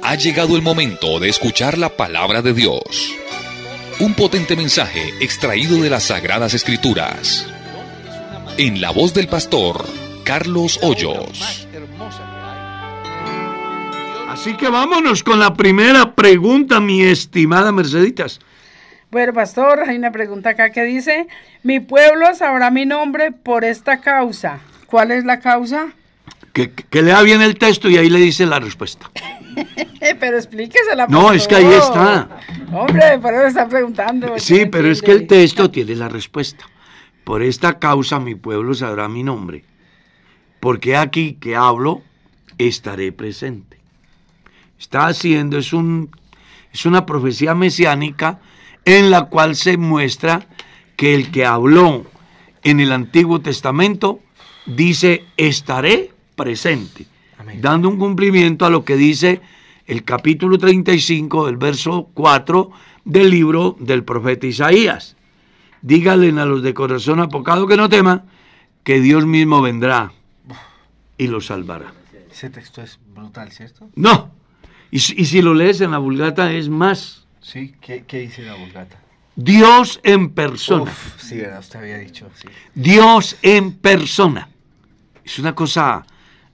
Ha llegado el momento de escuchar la palabra de Dios. Un potente mensaje extraído de las Sagradas Escrituras. En la voz del pastor Carlos Hoyos. Así que vámonos con la primera pregunta, mi estimada Merceditas. Bueno, pastor, hay una pregunta acá que dice: mi pueblo sabrá mi nombre por esta causa. ¿Cuál es la causa? Que lea bien el texto y ahí le dice la respuesta. Pero explíquesela, pastor. No, es que ahí está. Hombre, por eso me está preguntando. Sí, pero es que el texto tiene la respuesta. Por esta causa mi pueblo sabrá mi nombre, porque aquí que hablo, estaré presente. Está haciendo, es una profecía mesiánica en la cual se muestra que el que habló en el Antiguo Testamento dice, estaré presente. Amén. Dando un cumplimiento a lo que dice el capítulo 35, el verso 4 del libro del profeta Isaías. Díganle a los de corazón apocado que no teman, que Dios mismo vendrá y los salvará. Ese texto es brutal, ¿cierto? No, y si lo lees en la Vulgata es más. Sí, ¿qué dice la Vulgata? Dios en persona. Sí, ¿verdad? Usted había dicho. Sí. Dios en persona. Es una cosa,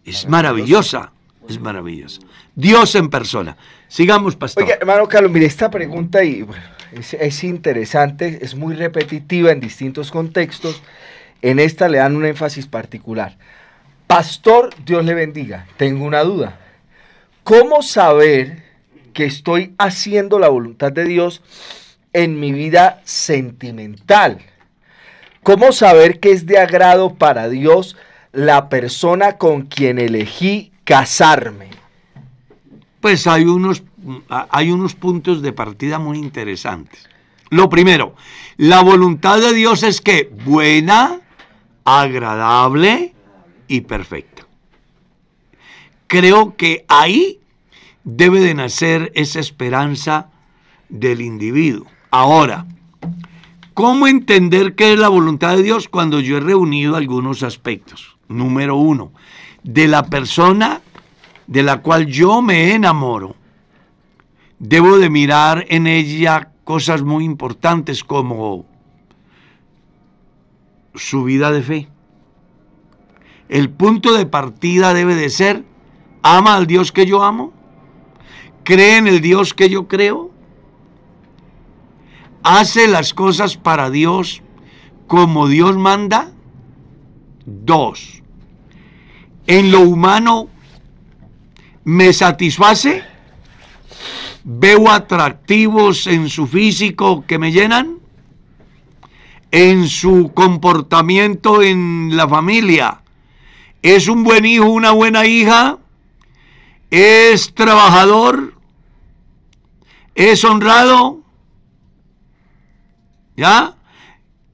es maravillosa. Es maravillosa. Dios en persona. Sigamos, pastor. Oiga, hermano Carlos, mire, esta pregunta y bueno, es interesante, es muy repetitiva en distintos contextos. En esta le dan un énfasis particular. Pastor, Dios le bendiga. Tengo una duda. ¿Cómo saber que estoy haciendo la voluntad de Dios en mi vida sentimental? ¿Cómo saber que es de agrado para Dios la persona con quien elegí casarme? Pues hay unos puntos de partida muy interesantes. Lo primero, la voluntad de Dios es que buena, agradable y perfecta. Creo que ahí debe de nacer esa esperanza del individuo. Ahora, ¿cómo entender qué es la voluntad de Dios? Cuando yo he reunido algunos aspectos. Número 1, de la persona de la cual yo me enamoro, debo de mirar en ella cosas muy importantes como su vida de fe. El punto de partida debe de ser, ¿ama al Dios que yo amo? ¿Cree en el Dios que yo creo? ¿Hace las cosas para Dios como Dios manda? 2, ¿en lo humano me satisface? ¿Veo atractivos en su físico que me llenan? ¿En su comportamiento en la familia? ¿Es un buen hijo, una buena hija? ¿Es trabajador? ¿Es honrado? ¿Ya?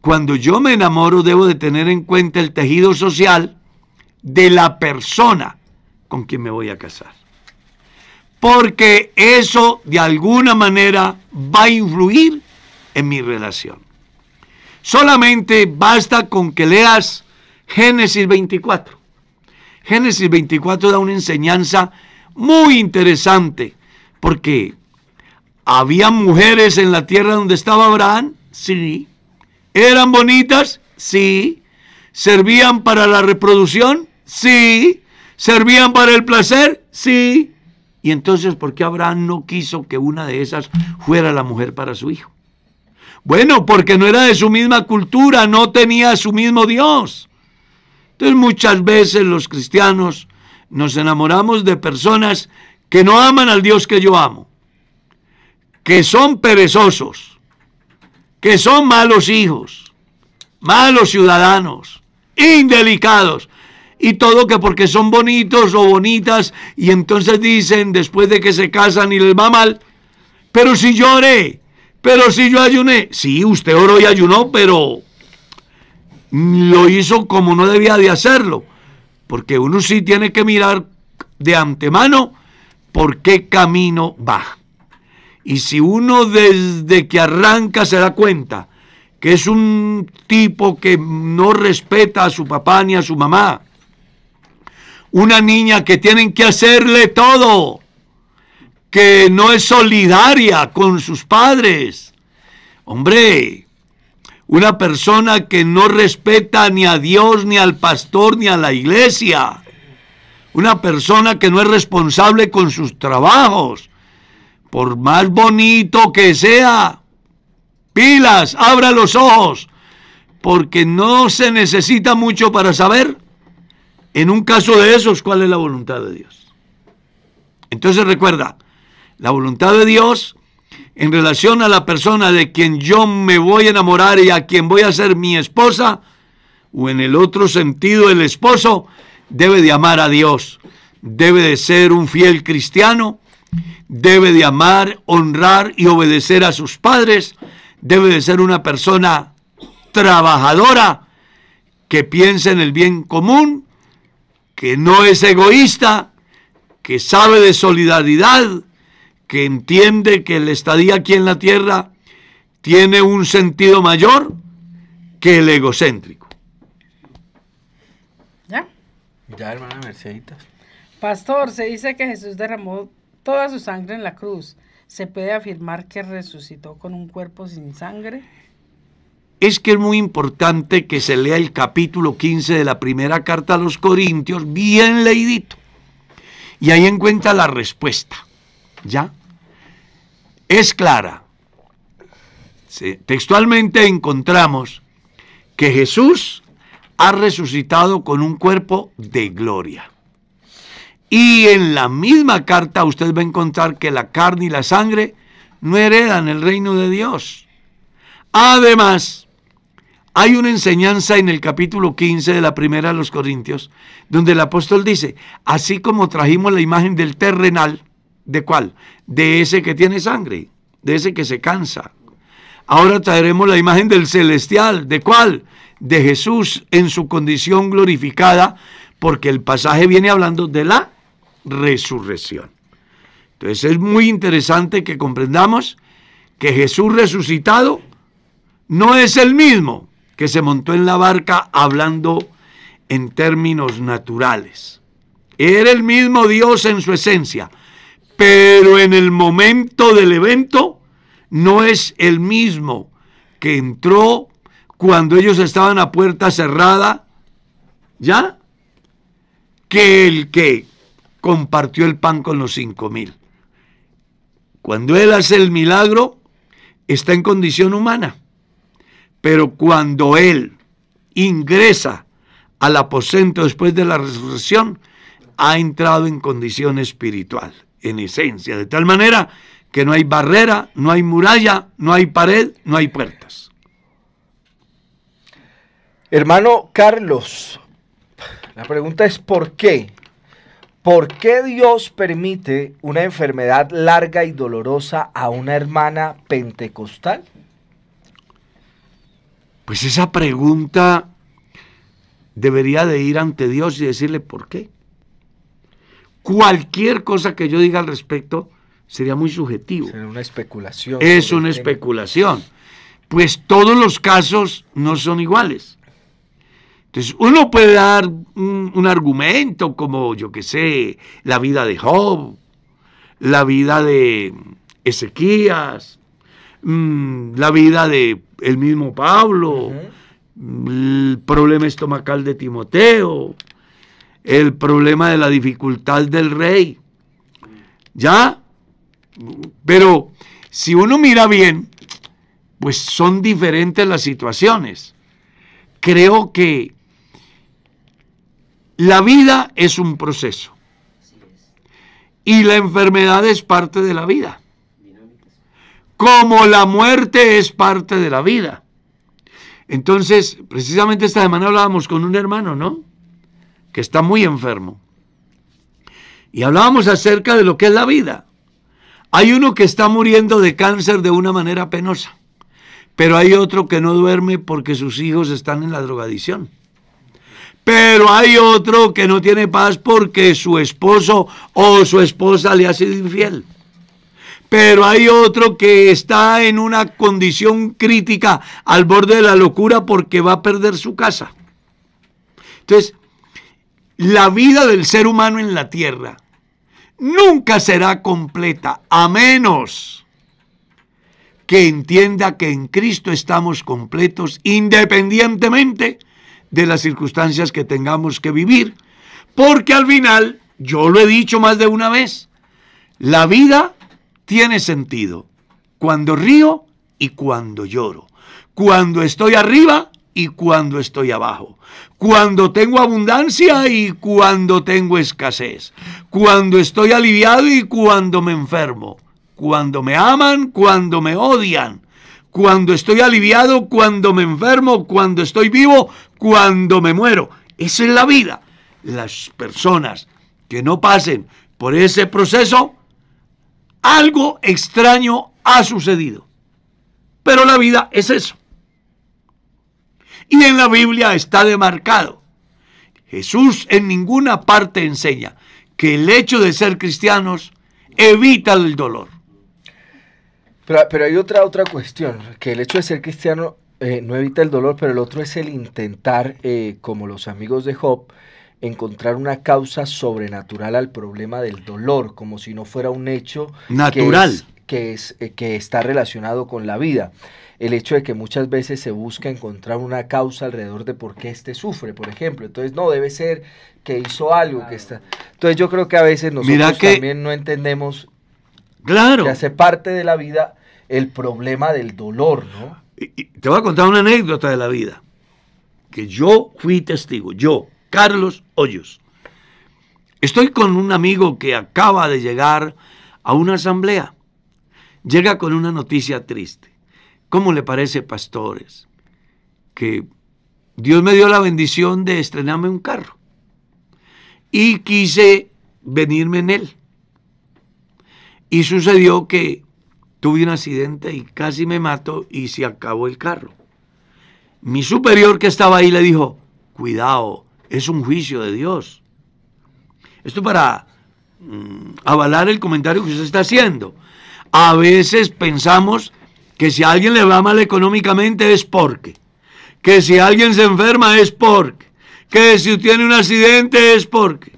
Cuando yo me enamoro debo de tener en cuenta el tejido social de la persona con quien me voy a casar. Porque eso de alguna manera va a influir en mi relación. Solamente basta con que leas Génesis 24. Génesis 24 da una enseñanza muy interesante, porque había mujeres en la tierra donde estaba Abraham, sí. ¿Eran bonitas? Sí. ¿Servían para la reproducción? Sí. ¿Servían para el placer? Sí. Y entonces, ¿por qué Abraham no quiso que una de esas fuera la mujer para su hijo? Bueno, porque no era de su misma cultura, no tenía su mismo Dios. Entonces, muchas veces los cristianos nos enamoramos de personas que no aman al Dios que yo amo, que son perezosos, que son malos hijos, malos ciudadanos, indelicados, y todo que porque son bonitos o bonitas, y entonces dicen después de que se casan y les va mal, pero si yo oré, pero si yo ayuné. Sí, usted oró y ayunó, pero lo hizo como no debía de hacerlo, porque uno sí tiene que mirar de antemano por qué camino va. Y si uno desde que arranca se da cuenta que es un tipo que no respeta a su papá ni a su mamá, una niña que tienen que hacerle todo, que no es solidaria con sus padres. Hombre, una persona que no respeta ni a Dios, ni al pastor, ni a la iglesia. Una persona que no es responsable con sus trabajos. Por más bonito que sea, pilas, abra los ojos, porque no se necesita mucho para saber, en un caso de esos, cuál es la voluntad de Dios. Entonces recuerda, la voluntad de Dios en relación a la persona de quien yo me voy a enamorar y a quien voy a ser mi esposa, o en el otro sentido, el esposo debe de amar a Dios, debe de ser un fiel cristiano, debe de amar, honrar y obedecer a sus padres, debe de ser una persona trabajadora, que piensa en el bien común, que no es egoísta, que sabe de solidaridad, que entiende que la estadía aquí en la tierra tiene un sentido mayor que el egocéntrico. ¿Ya? Ya, hermana Merceditas. Pastor, se dice que Jesús derramó toda su sangre en la cruz. ¿Se puede afirmar que resucitó con un cuerpo sin sangre? Es que es muy importante que se lea el capítulo 15 de la primera carta a los Corintios, bien leidito. Y ahí encuentra la respuesta. ¿Ya? Es clara. Textualmente encontramos que Jesús ha resucitado con un cuerpo de gloria. Y en la misma carta usted va a encontrar que la carne y la sangre no heredan el reino de Dios. Además, hay una enseñanza en el capítulo 15 de la primera de los Corintios, donde el apóstol dice, así como trajimos la imagen del terrenal, ¿de cuál? De ese que tiene sangre, de ese que se cansa. Ahora traeremos la imagen del celestial, ¿de cuál? De Jesús en su condición glorificada, porque el pasaje viene hablando de la resurrección. Entonces es muy interesante que comprendamos que Jesús resucitado no es el mismo que se montó en la barca hablando en términos naturales. Era el mismo Dios en su esencia, pero en el momento del evento no es el mismo que entró cuando ellos estaban a puerta cerrada, ¿ya? Que el que compartió el pan con los 5,000. Cuando él hace el milagro, está en condición humana. Pero cuando él ingresa al aposento después de la resurrección, ha entrado en condición espiritual, en esencia, de tal manera que no hay barrera, no hay muralla, no hay pared, no hay puertas. Hermano Carlos, la pregunta es ¿por qué? ¿Por qué Dios permite una enfermedad larga y dolorosa a una hermana pentecostal? Pues esa pregunta debería de ir ante Dios y decirle ¿por qué? Cualquier cosa que yo diga al respecto sería muy subjetivo. Sería una especulación. Es una especulación. Pues todos los casos no son iguales. Entonces uno puede dar un argumento como, yo qué sé, la vida de Job, la vida de Ezequías, la vida de el mismo Pablo, el problema estomacal de Timoteo, el problema de la dificultad del rey, ¿ya? Pero si uno mira bien, pues son diferentes las situaciones. Creo que la vida es un proceso y la enfermedad es parte de la vida, como la muerte es parte de la vida. Entonces, precisamente esta semana hablábamos con un hermano, ¿no?, que está muy enfermo, y hablábamos acerca de lo que es la vida. Hay uno que está muriendo de cáncer de una manera penosa, pero hay otro que no duerme porque sus hijos están en la drogadicción. Pero hay otro que no tiene paz porque su esposo o su esposa le ha sido infiel. Pero hay otro que está en una condición crítica al borde de la locura porque va a perder su casa. Entonces, la vida del ser humano en la tierra nunca será completa, a menos que entienda que en Cristo estamos completos independientemente de las circunstancias que tengamos que vivir, porque al final, yo lo he dicho más de una vez, la vida tiene sentido cuando río y cuando lloro, cuando estoy arriba y cuando estoy abajo, cuando tengo abundancia y cuando tengo escasez, cuando estoy aliviado y cuando me enfermo, cuando me aman, cuando me odian, cuando estoy aliviado, cuando me enfermo, cuando estoy vivo, cuando me muero. Esa es la vida. Las personas que no pasen por ese proceso, algo extraño ha sucedido. Pero la vida es eso. Y en la Biblia está demarcado. Jesús en ninguna parte enseña que el hecho de ser cristianos evita el dolor. Pero hay otra cuestión, que el hecho de ser cristiano no evita el dolor, pero el otro es el intentar, como los amigos de Job, encontrar una causa sobrenatural al problema del dolor, como si no fuera un hecho natural que está relacionado con la vida. El hecho de que muchas veces se busca encontrar una causa alrededor de por qué sufre, por ejemplo. Entonces, no, debe ser que hizo algo, que está... Entonces, yo creo que a veces nosotros también no entendemos que hace parte de la vida el problema del dolor, ¿no? Y te voy a contar una anécdota de la vida, que yo fui testigo, yo, Carlos Hoyos. Estoy con un amigo que acaba de llegar a una asamblea. Llega con una noticia triste. ¿Cómo le parece, pastores, que Dios me dio la bendición de estrenarme un carro y quise venirme en él? Y sucedió que tuve un accidente y casi me mato y se acabó el carro. Mi superior que estaba ahí le dijo, cuidado, es un juicio de Dios. Esto para avalar el comentario que usted está haciendo. A veces pensamos que si a alguien le va mal económicamente es porque, que si alguien se enferma es porque, que si tiene un accidente es porque.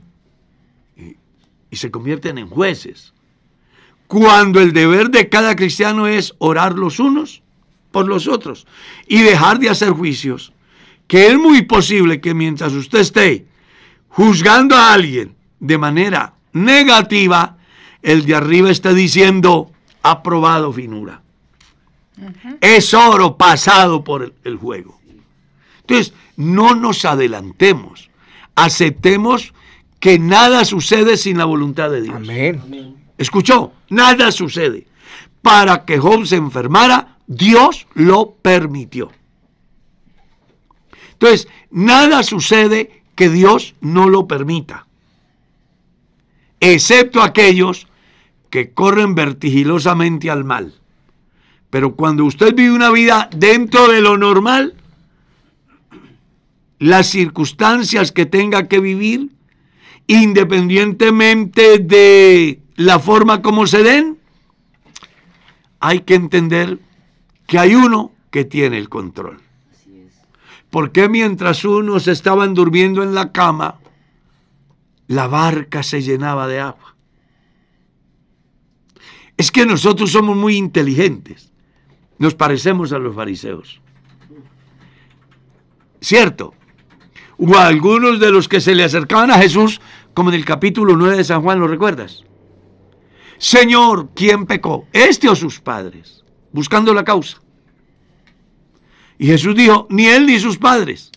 Y se convierten en jueces. Cuando el deber de cada cristiano es orar los unos por los otros y dejar de hacer juicios, que es muy posible que mientras usted esté juzgando a alguien de manera negativa, el de arriba esté diciendo, aprobado finura. Es oro pasado por el juego. Entonces, no nos adelantemos. Aceptemos que nada sucede sin la voluntad de Dios. Amén. ¿Escuchó? Nada sucede. Para que Job se enfermara, Dios lo permitió. Entonces, nada sucede que Dios no lo permita. Excepto aquellos que corren vertiginosamente al mal. Pero cuando usted vive una vida dentro de lo normal, las circunstancias que tenga que vivir, independientemente de la forma como se den, hay que entender que hay uno que tiene el control. Porque mientras unos estaban durmiendo en la cama, la barca se llenaba de agua. Es que nosotros somos muy inteligentes. Nos parecemos a los fariseos. ¿Cierto? Hubo algunos de los que se le acercaban a Jesús, como en el capítulo 9 de San Juan, ¿lo recuerdas? Señor, ¿quién pecó? ¿Este o sus padres? Buscando la causa. Y Jesús dijo, ni él ni sus padres.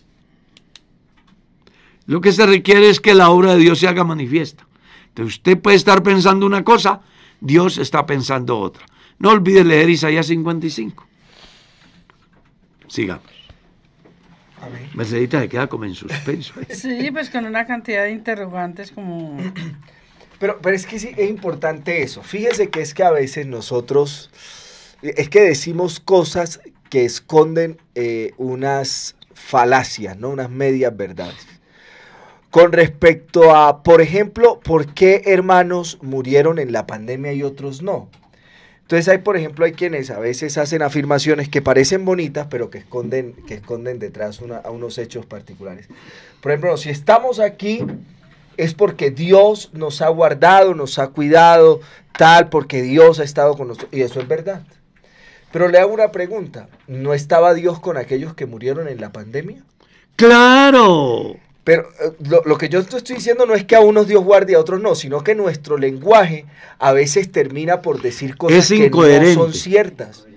Lo que se requiere es que la obra de Dios se haga manifiesta. Entonces usted puede estar pensando una cosa, Dios está pensando otra. No olvide leer Isaías 55. Sigamos. Amén. Mercedita se queda como en suspenso. Sí, pues con una cantidad de interrogantes como... Pero es que sí, es importante eso. Fíjese que es que a veces nosotros, es que decimos cosas que esconden unas falacias, ¿no? Unas medias verdades. Con respecto a, por ejemplo, ¿por qué hermanos murieron en la pandemia y otros no? Entonces hay, por ejemplo, hay quienes a veces hacen afirmaciones que parecen bonitas, pero que esconden detrás a unos hechos particulares. Por ejemplo, si estamos aquí es porque Dios nos ha guardado, nos ha cuidado, tal, porque Dios ha estado con nosotros. Y eso es verdad. Pero le hago una pregunta. ¿No estaba Dios con aquellos que murieron en la pandemia? ¡Claro! Pero lo que yo te estoy diciendo no es que a unos Dios guarde y a otros no, sino que nuestro lenguaje a veces termina por decir cosas que no son ciertas.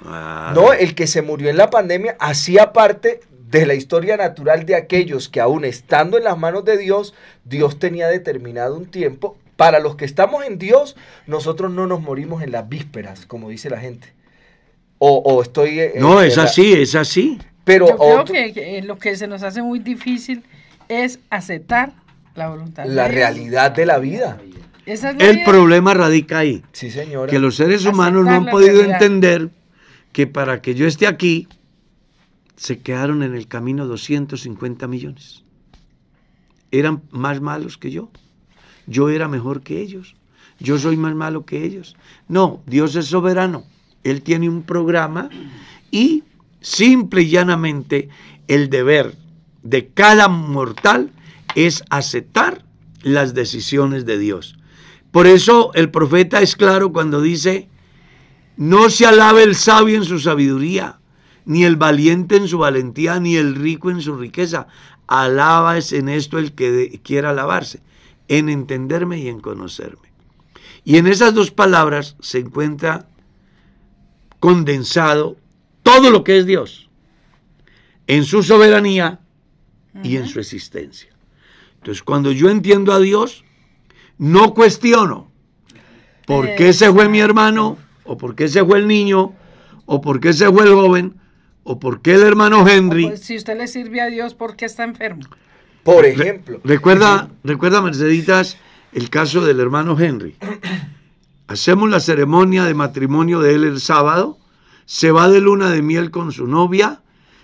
No, el que se murió en la pandemia hacía parte de la historia natural de aquellos que aún estando en las manos de Dios, Dios tenía determinado un tiempo. Para los que estamos en Dios, nosotros no nos morimos en las vísperas, como dice la gente. O estoy... no, es así, es así. Pero yo creo que lo que se nos hace muy difícil es aceptar la voluntad de Dios. La realidad de la vida. Esa es la El vida. problema radica ahí. Sí, señora. Que los seres humanos no han podido entender que para que yo esté aquí, se quedaron en el camino 250 millones. Eran más malos que yo. Yo era mejor que ellos. Yo soy más malo que ellos. No, Dios es soberano. Él tiene un programa y simple y llanamente el deber de cada mortal es aceptar las decisiones de Dios. Por eso el profeta es claro cuando dice: no se alabe el sabio en su sabiduría, ni el valiente en su valentía, ni el rico en su riqueza. Alabas en esto el que quiera alabarse, en entenderme y en conocerme. Y en esas dos palabras se encuentra condensado todo lo que es Dios, en su soberanía y en su existencia. Entonces, cuando yo entiendo a Dios, no cuestiono por qué se fue mi hermano, o por qué se fue el niño, o por qué se fue el joven, o por qué el hermano Henry. Pues, si usted le sirve a Dios, ¿por qué está enfermo? Por ejemplo. Recuerda, Merceditas, el caso del hermano Henry. Hacemos la ceremonia de matrimonio de él el sábado, se va de luna de miel con su novia,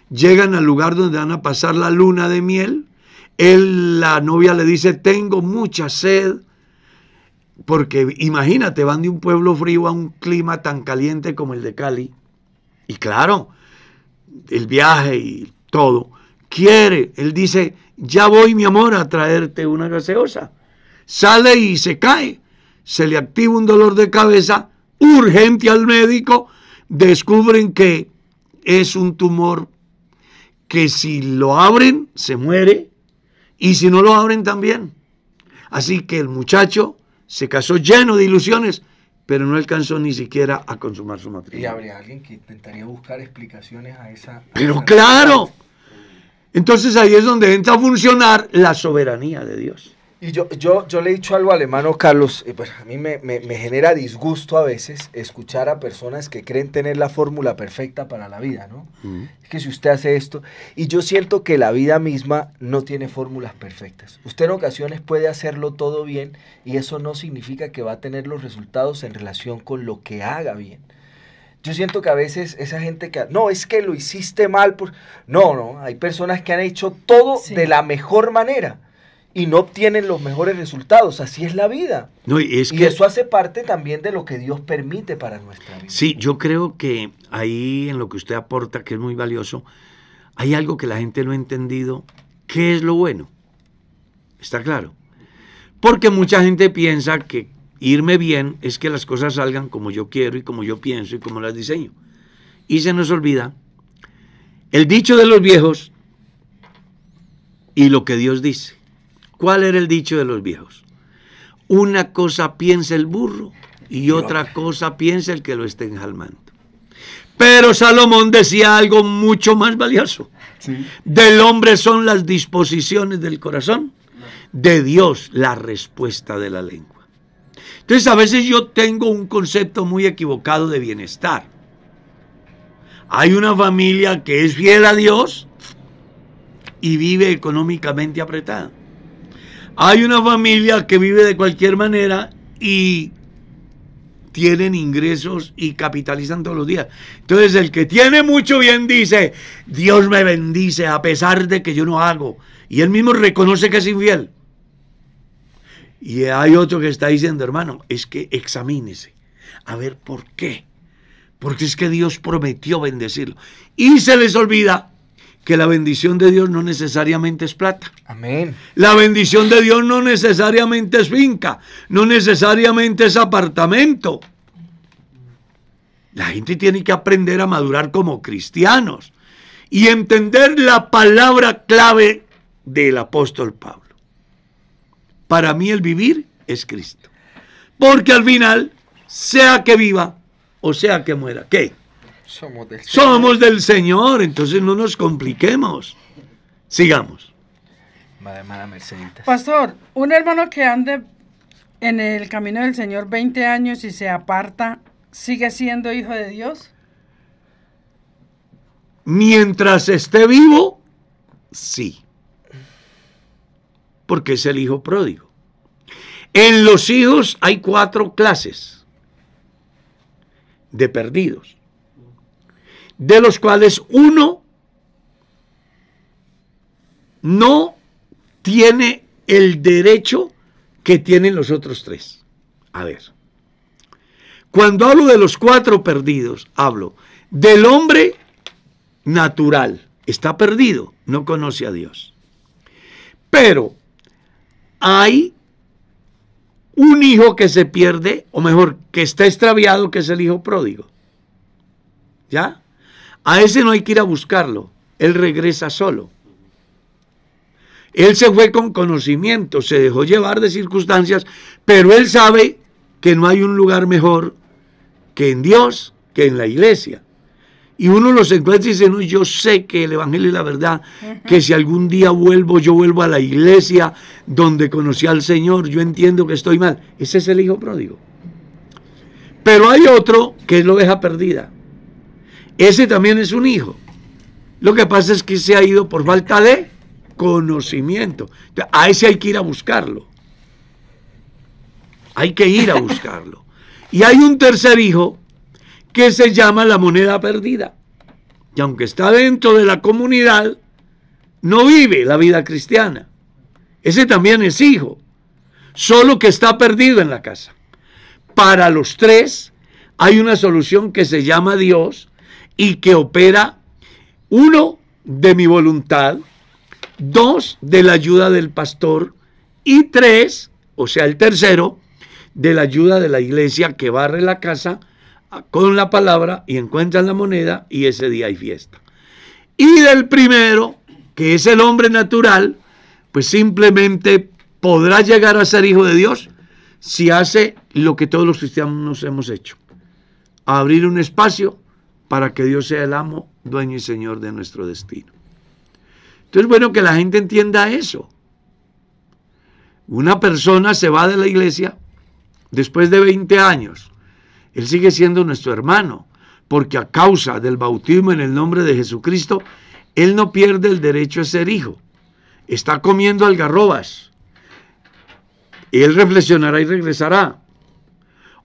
llegan al lugar donde van a pasar la luna de miel, la novia le dice: tengo mucha sed, porque imagínate, van de un pueblo frío a un clima tan caliente como el de Cali, y claro, el viaje y todo, él dice: ya voy, mi amor, a traerte una gaseosa. Sale y se cae, se le activa un dolor de cabeza, urgente al médico, descubren que es un tumor que si lo abren se muere, y si no lo abren también. Así que el muchacho se casó lleno de ilusiones, pero no alcanzó ni siquiera a consumar su matrimonio. Y habría alguien que intentaría buscar explicaciones a esa... Pero claro, entonces ahí es donde entra a funcionar la soberanía de Dios. Y yo le he dicho algo al hermano Carlos, pues a mí me genera disgusto a veces escuchar a personas que creen tener la fórmula perfecta para la vida, ¿no? Es que si usted hace esto, y yo siento que la vida misma no tiene fórmulas perfectas. Usted en ocasiones puede hacerlo todo bien y eso no significa que va a tener los resultados en relación con lo que haga bien. Yo siento que a veces esa gente que... No, es que lo hiciste mal. No, hay personas que han hecho todo de la mejor manera y no obtienen los mejores resultados. Así es la vida. No, y eso hace parte también de lo que Dios permite para nuestra vida. Sí, yo creo que ahí en lo que usted aporta, que es muy valioso, hay algo que la gente no ha entendido. ¿Qué es lo bueno? ¿Está claro? Porque mucha gente piensa que irme bien es que las cosas salgan como yo quiero y como yo pienso y como las diseño. Y se nos olvida el dicho de los viejos y lo que Dios dice. ¿Cuál era el dicho de los viejos? Una cosa piensa el burro y otra cosa piensa el que lo esté enjalmando. Pero Salomón decía algo mucho más valioso. Sí. Del hombre son las disposiciones del corazón, de Dios la respuesta de la lengua. Entonces a veces yo tengo un concepto muy equivocado de bienestar. Hay una familia que es fiel a Dios y vive económicamente apretada. Hay una familia que vive de cualquier manera y tienen ingresos y capitalizan todos los días. Entonces el que tiene mucho bien dice: Dios me bendice a pesar de que yo no hago. Y él mismo reconoce que es infiel. Y hay otro que está diciendo: hermano, es que examínese a ver por qué. Porque es que Dios prometió bendecirlo. Y se les olvida que la bendición de Dios no necesariamente es plata. Amén. La bendición de Dios no necesariamente es finca, no necesariamente es apartamento. La gente tiene que aprender a madurar como cristianos y entender la palabra clave del apóstol Pablo. Para mí el vivir es Cristo. Porque al final, sea que viva o sea que muera, ¿qué? Somos del Señor, entonces no nos compliquemos. Sigamos. Hermana Merceditas. Pastor, un hermano que ande en el camino del Señor 20 años y se aparta, ¿sigue siendo hijo de Dios? Mientras esté vivo, sí. Porque es el hijo pródigo. En los hijos hay 4 clases de perdidos, de los cuales uno no tiene el derecho que tienen los otros 3. A ver, cuando hablo de los 4 perdidos, hablo del hombre natural, está perdido, no conoce a Dios. Pero hay un hijo que se pierde, o mejor, que está extraviado, que es el hijo pródigo. ¿Ya? A ese no hay que ir a buscarlo, él regresa solo. Él se fue con conocimiento, se dejó llevar de circunstancias, pero él sabe que no hay un lugar mejor que en Dios, que en la iglesia. Y uno los encuentra y dice, no, yo sé que el evangelio es la verdad, que si algún día vuelvo, yo vuelvo a la iglesia donde conocí al Señor, yo entiendo que estoy mal. Ese es el hijo pródigo. Pero hay otro que es la oveja perdida. Ese también es un hijo. Lo que pasa es que se ha ido por falta de conocimiento. A ese hay que ir a buscarlo. Hay que ir a buscarlo. Y hay un tercer hijo que se llama la moneda perdida. Y aunque está dentro de la comunidad, no vive la vida cristiana. Ese también es hijo, solo que está perdido en la casa. Para los 3 hay una solución que se llama Dios y que opera, 1, de mi voluntad, 2, de la ayuda del pastor y 3, o sea, el tercero, de la ayuda de la iglesia que barre la casa con la palabra y encuentran la moneda y ese día hay fiesta. Y del primero, que es el hombre natural, pues simplemente podrá llegar a ser hijo de Dios si hace lo que todos los cristianos hemos hecho: abrir un espacio para que Dios sea el amo, dueño y señor de nuestro destino. Entonces es bueno que la gente entienda eso. Una persona se va de la iglesia después de 20 años. Él sigue siendo nuestro hermano, porque a causa del bautismo en el nombre de Jesucristo, él no pierde el derecho a ser hijo. Está comiendo algarrobas. Él reflexionará y regresará.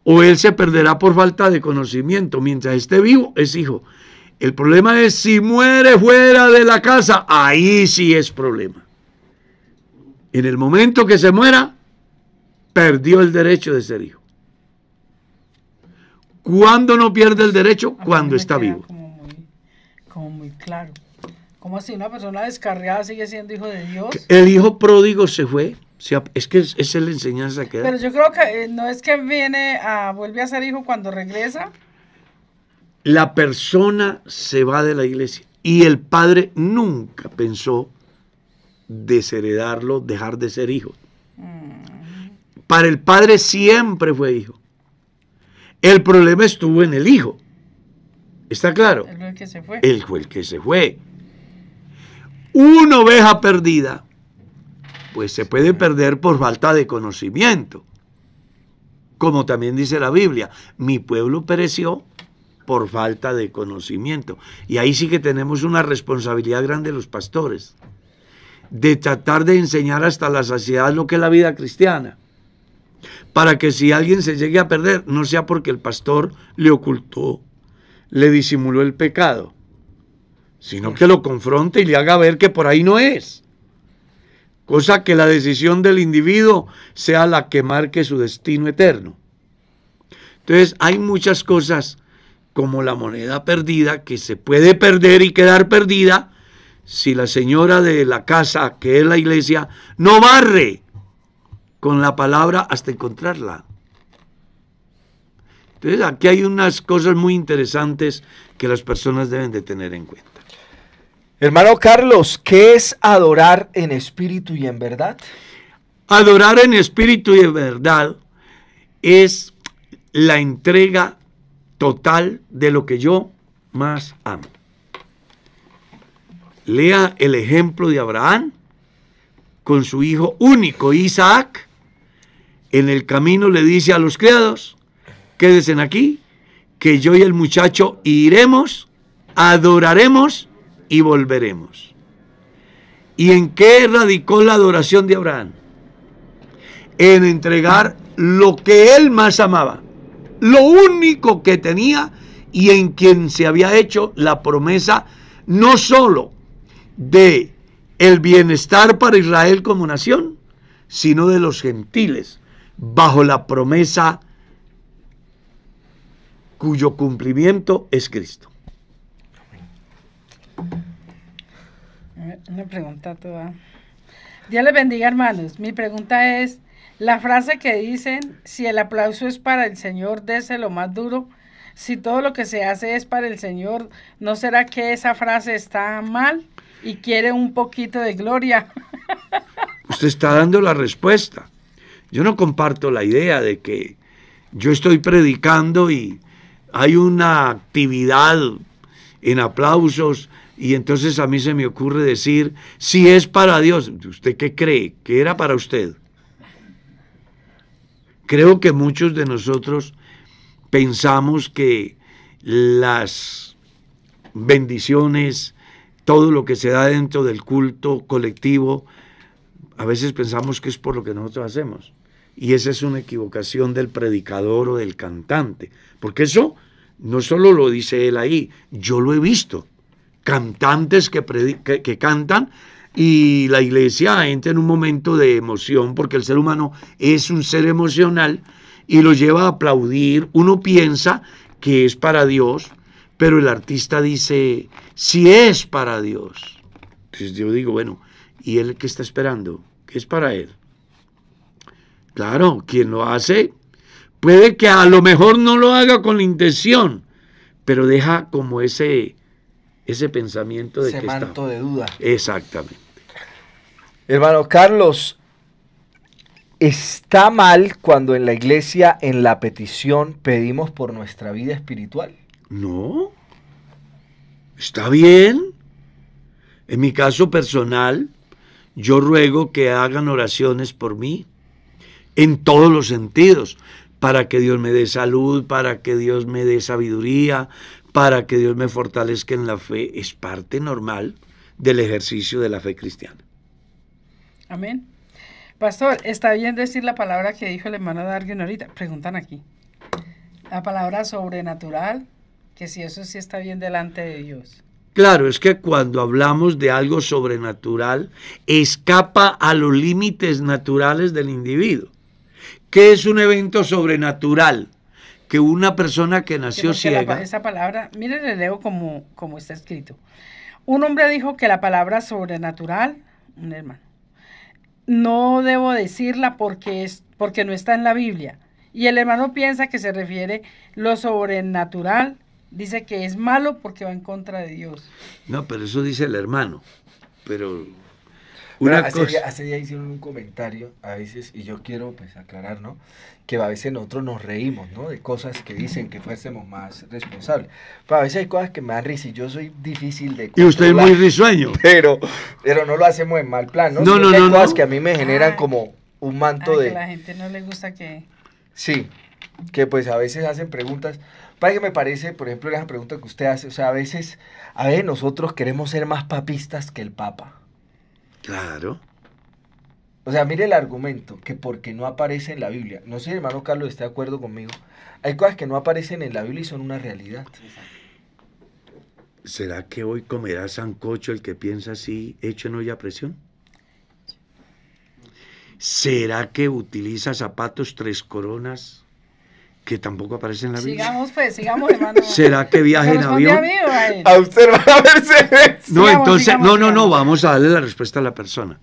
O él se perderá por falta de conocimiento. Mientras esté vivo, es hijo. El problema es si muere fuera de la casa, ahí sí es problema. En el momento que se muera, perdió el derecho de ser hijo. ¿Cuándo no pierde el derecho? Cuando está vivo. Como muy claro. ¿Cómo así una persona descarriada sigue siendo hijo de Dios? El hijo pródigo se fue. Es que esa es la enseñanza que da. Pero yo creo que no es que vuelve a ser hijo cuando regresa. La persona se va de la iglesia y el padre nunca pensó desheredarlo, dejar de ser hijo. Para el padre siempre fue hijo. El problema estuvo en el hijo. ¿Está claro? Él fue el que se fue. Él fue el que se fue. Una oveja perdida, pues se puede perder por falta de conocimiento. Como también dice la Biblia, mi pueblo pereció por falta de conocimiento. Y ahí sí que tenemos una responsabilidad grande los pastores, de tratar de enseñar hasta la saciedad lo que es la vida cristiana, para que si alguien se llegue a perder, no sea porque el pastor le ocultó, le disimuló el pecado, sino que lo confronte y le haga ver que por ahí no es. Cosa que la decisión del individuo sea la que marque su destino eterno. Entonces hay muchas cosas como la moneda perdida que se puede perder y quedar perdida si la señora de la casa, que es la iglesia, no barre con la palabra hasta encontrarla? Entonces aquí hay unas cosas muy interesantes que las personas deben de tener en cuenta. Hermano Carlos, ¿qué es adorar en espíritu y en verdad? Adorar en espíritu y en verdad es la entrega total de lo que yo más amo. Lea el ejemplo de Abraham con su hijo único, Isaac. En el camino le dice a los criados: quédense aquí, que yo y el muchacho iremos, adoraremos y volveremos. ¿Y en qué radicó la adoración de Abraham? En entregar lo que él más amaba, lo único que tenía y en quien se había hecho la promesa no solo de el bienestar para Israel como nación, sino de los gentiles, bajo la promesa cuyo cumplimiento es Cristo. Una pregunta toda. Dios les bendiga, hermanos. Mi pregunta es, la frase que dicen, si el aplauso es para el Señor, déselo más duro. Si todo lo que se hace es para el Señor, ¿no será que esa frase está mal y quiere un poquito de gloria? Usted está dando la respuesta. Yo no comparto la idea de que yo estoy predicando y hay una actividad en aplausos y entonces a mí se me ocurre decir, si es para Dios. ¿Usted qué cree? ¿Que era para usted? Creo que muchos de nosotros pensamos que las bendiciones, todo lo que se da dentro del culto colectivo, a veces pensamos que es por lo que nosotros hacemos. Y esa es una equivocación del predicador o del cantante. Porque eso no solo lo dice él ahí, yo lo he visto. Cantantes que cantan y la iglesia entra en un momento de emoción, porque el ser humano es un ser emocional y lo lleva a aplaudir. Uno piensa que es para Dios, pero el artista dice, si es para Dios. Entonces yo digo, bueno, ¿y él qué está esperando? ¿Qué es para él? Claro, quien lo hace, puede que a lo mejor no lo haga con la intención, pero deja como ese pensamiento de ese que manto de duda. Exactamente. Hermano Carlos, ¿está mal cuando en la iglesia, en la petición, pedimos por nuestra vida espiritual? No, está bien. En mi caso personal, yo ruego que hagan oraciones por mí, en todos los sentidos, para que Dios me dé salud, para que Dios me dé sabiduría, para que Dios me fortalezca en la fe. Es parte normal del ejercicio de la fe cristiana. Amén. Pastor, ¿está bien decir la palabra que dijo el hermano Darwin ahorita? Preguntan aquí. La palabra sobrenatural, que si eso sí está bien delante de Dios. Claro, es que cuando hablamos de algo sobrenatural, escapa a los límites naturales del individuo. ¿Qué es un evento sobrenatural? Que una persona que nació ciega... Esa palabra, mire, le leo como está escrito. Un hombre dijo que la palabra sobrenatural, un hermano, no debo decirla porque no está en la Biblia. Y el hermano piensa que se refiere lo sobrenatural, dice que es malo porque va en contra de Dios. No, pero eso dice el hermano. Pero hace día hicieron un comentario a veces, y yo quiero pues aclarar, ¿no? Que a veces nosotros nos reímos, ¿no? De cosas que dicen que fuésemos más responsables. Pero a veces hay cosas que me dan risa y yo soy difícil de controlar. Y usted es muy risueño. Pero no lo hacemos en mal plan, ¿no? No, hay cosas que a mí me generan como un manto de... Que a la gente no le gusta que... Sí, que pues a veces hacen preguntas. Para que me parece, por ejemplo, esa pregunta que usted hace, o sea, a veces nosotros queremos ser más papistas que el Papa. Claro. O sea, mire el argumento, que porque no aparece en la Biblia. No sé si el hermano Carlos está de acuerdo conmigo. Hay cosas que no aparecen en la Biblia y son una realidad. ¿Será que hoy comerá sancocho el que piensa así, hecho en olla a presión? ¿Será que utiliza zapatos 3 coronas que tampoco aparece en la Biblia. Sigamos, pues, sigamos, hermano. ¿Será que viaja en avión? A usted va a Mercedes. No, Sigamos, entonces, sigamos, no, sigamos. vamos a darle la respuesta a la persona.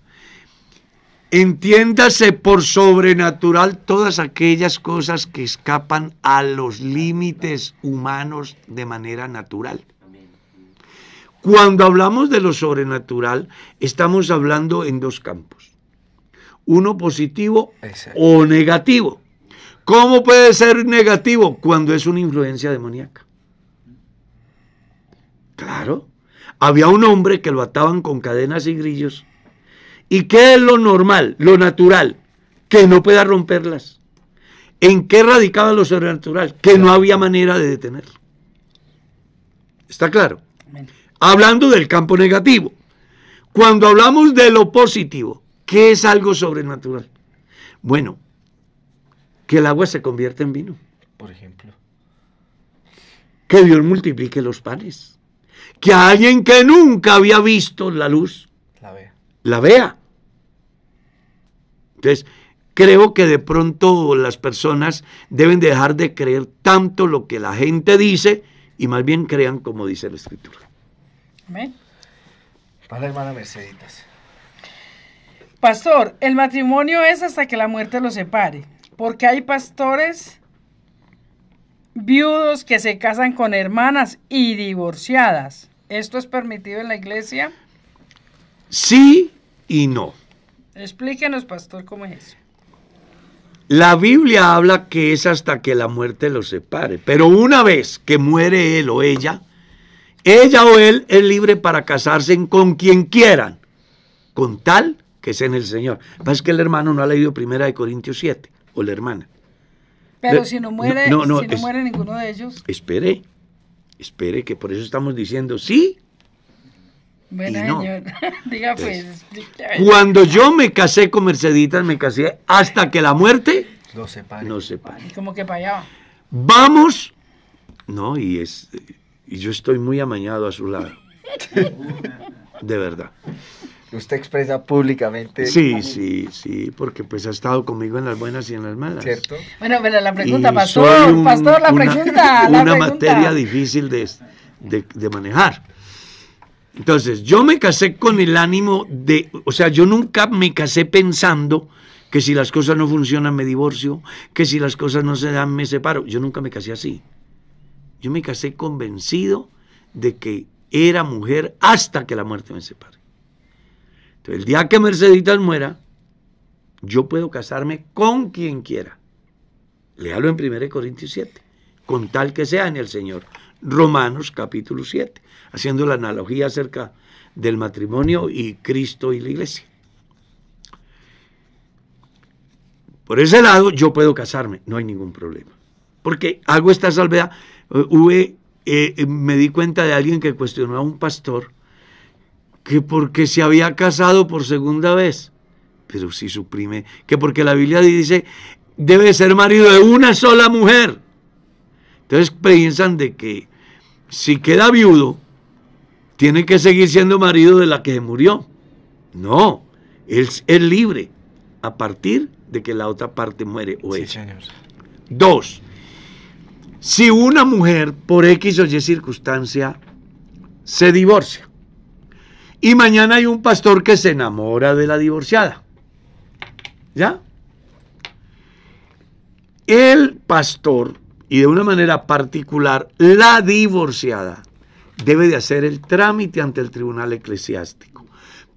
Entiéndase por sobrenatural todas aquellas cosas que escapan a los límites humanos de manera natural. Cuando hablamos de lo sobrenatural, estamos hablando en dos campos. Uno positivo Exacto. o negativo. ¿Cómo puede ser negativo? Cuando es una influencia demoníaca. Claro. Había un hombre que lo ataban con cadenas y grillos. ¿Y qué es lo normal, lo natural? Que no pueda romperlas. ¿En qué radicaba lo sobrenatural? Que no había manera de detenerlo. ¿Está claro? Amén. Hablando del campo negativo. Cuando hablamos de lo positivo, ¿qué es algo sobrenatural? Bueno, que el agua se convierta en vino. Por ejemplo. Que Dios multiplique los panes. Que alguien que nunca había visto la luz, La vea. la vea. Entonces, creo que de pronto las personas deben dejar de creer tanto lo que la gente dice y más bien crean como dice la Escritura. Amén. Para la hermana Merceditas. Pastor, el matrimonio es hasta que la muerte los separe, porque hay pastores viudos que se casan con hermanas y divorciadas. ¿Esto es permitido en la iglesia? Sí y no. Explíquenos, pastor, cómo es eso. La Biblia habla que es hasta que la muerte los separe, pero una vez que muere él o ella o él es libre para casarse con quien quieran, con tal que sea en el Señor. Lo que pasa es que el hermano no ha leído 1 Corintios 7, o la hermana. Pero si no muere, no, si no es- muere ninguno de ellos. Espere, que por eso estamos diciendo sí. Bueno, y no. señor. Diga pues. explique. Cuando yo me casé con Merceditas, me casé hasta que la muerte Lo separe. nos separe. Y como que para allá va. Vamos, no, y yo estoy muy amañado a su lado. De verdad. Usted expresa públicamente. Sí, porque pues ha estado conmigo en las buenas y en las malas. ¿Cierto? Bueno, pero la pregunta, Y pastor, soy pastor, la una- pregunta. Una la pregunta. materia difícil de manejar. Entonces, yo me casé con el ánimo o sea, yo nunca me casé pensando que si las cosas no funcionan me divorcio, que si las cosas no se dan me separo. Yo nunca me casé así. Yo me casé convencido de que era mujer hasta que la muerte me separe. Entonces, el día que Merceditas muera, yo puedo casarme con quien quiera. Léalo en 1 Corintios 7, con tal que sea en el Señor. Romanos capítulo 7, haciendo la analogía acerca del matrimonio y Cristo y la iglesia. Por ese lado yo puedo casarme, no hay ningún problema. Porque hago esta salvedad. Me di cuenta de alguien que cuestionó a un pastor que porque se había casado por segunda vez, pero si suprime, que porque la Biblia dice debe ser marido de una sola mujer. Entonces piensan de que si queda viudo, tiene que seguir siendo marido de la que murió. No, él es libre a partir de que la otra parte muere o Sí, ella. señor. 2. Si una mujer por X o Y circunstancia se divorcia y mañana hay un pastor que se enamora de la divorciada, ¿ya? El pastor, y de una manera particular la divorciada, debe de hacer el trámite ante el tribunal eclesiástico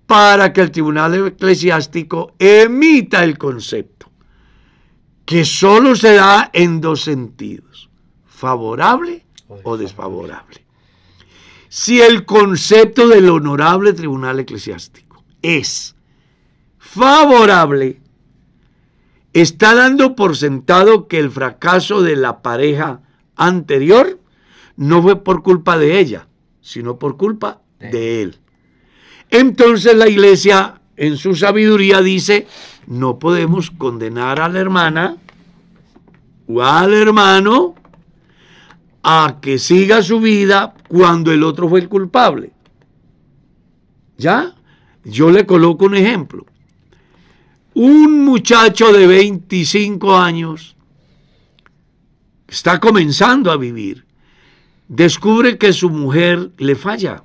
para que el tribunal eclesiástico emita el concepto, que solo se da en dos sentidos, favorable o desfavorable. Si el concepto del honorable tribunal eclesiástico es favorable, está dando por sentado que el fracaso de la pareja anterior no fue por culpa de ella, sino por culpa de él. Entonces la iglesia, en su sabiduría, dice, no podemos condenar a la hermana o al hermano a que siga su vida cuando el otro fue el culpable. ¿Ya? Yo le coloco un ejemplo. Un muchacho de 25 años está comenzando a vivir, descubre que su mujer le falla.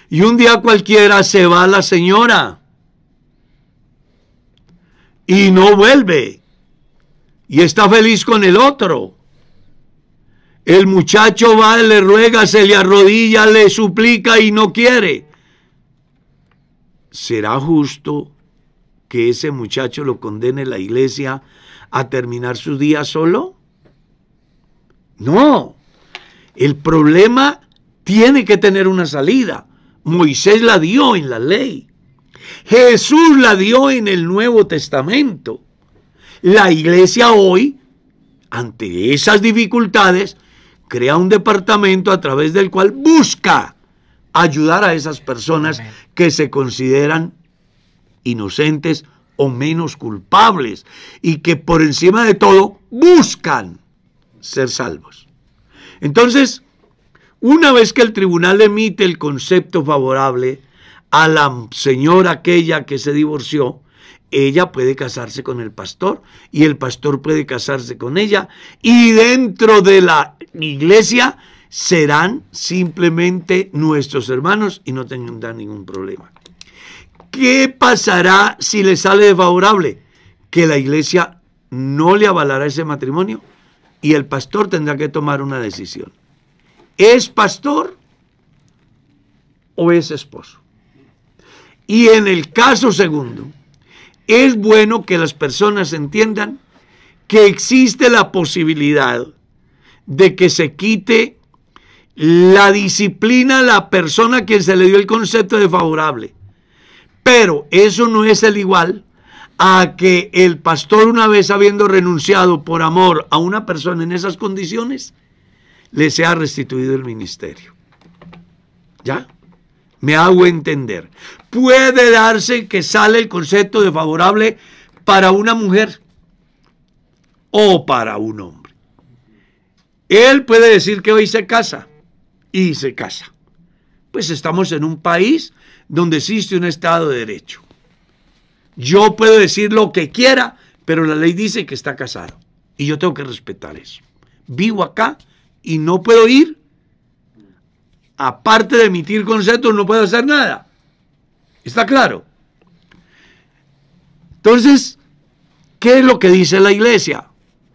Y un día cualquiera se va la señora y no vuelve. Y está feliz con el otro. El muchacho va, le ruega, se le arrodilla, le suplica y no quiere. ¿Será justo que ese muchacho lo condene la iglesia a terminar su día solo? No. El problema tiene que tener una salida. Moisés la dio en la ley. Jesús la dio en el Nuevo Testamento. La iglesia hoy, ante esas dificultades, crea un departamento a través del cual busca ayudar a esas personas que se consideran inocentes o menos culpables y que por encima de todo buscan ser salvos. Entonces, una vez que el tribunal emite el concepto favorable a la señora aquella que se divorció, ella puede casarse con el pastor y el pastor puede casarse con ella, y dentro de la iglesia serán simplemente nuestros hermanos y no tendrán ningún problema. ¿Qué pasará si le sale desfavorable? Que la iglesia no le avalará ese matrimonio y el pastor tendrá que tomar una decisión. ¿Es pastor o es esposo? Y en el caso segundo, es bueno que las personas entiendan que existe la posibilidad de que se quite la disciplina a la persona a quien se le dio el concepto de favorable. Pero eso no es el igual a que el pastor, una vez habiendo renunciado por amor a una persona en esas condiciones, le sea restituido el ministerio. ¿Ya? Me hago entender. Puede darse que sale el concepto de favorable para una mujer o para un hombre. Él puede decir que hoy se casa y se casa. Pues estamos en un país donde existe un Estado de Derecho. Yo puedo decir lo que quiera, pero la ley dice que está casado y yo tengo que respetar eso. Vivo acá y no puedo ir, aparte de emitir conceptos, no puedo hacer nada. ¿Está claro? Entonces, ¿qué es lo que dice la iglesia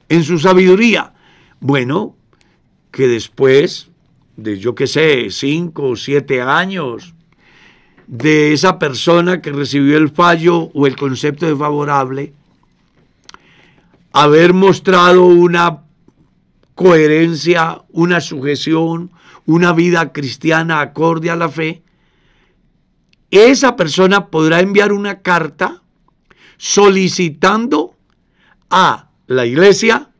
en su sabiduría? Bueno, que después de, yo qué sé, 5 o 7 años de esa persona que recibió el fallo o el concepto de favorable, haber mostrado una coherencia, una sujeción, una vida cristiana acorde a la fe, esa persona podrá enviar una carta solicitando a la iglesia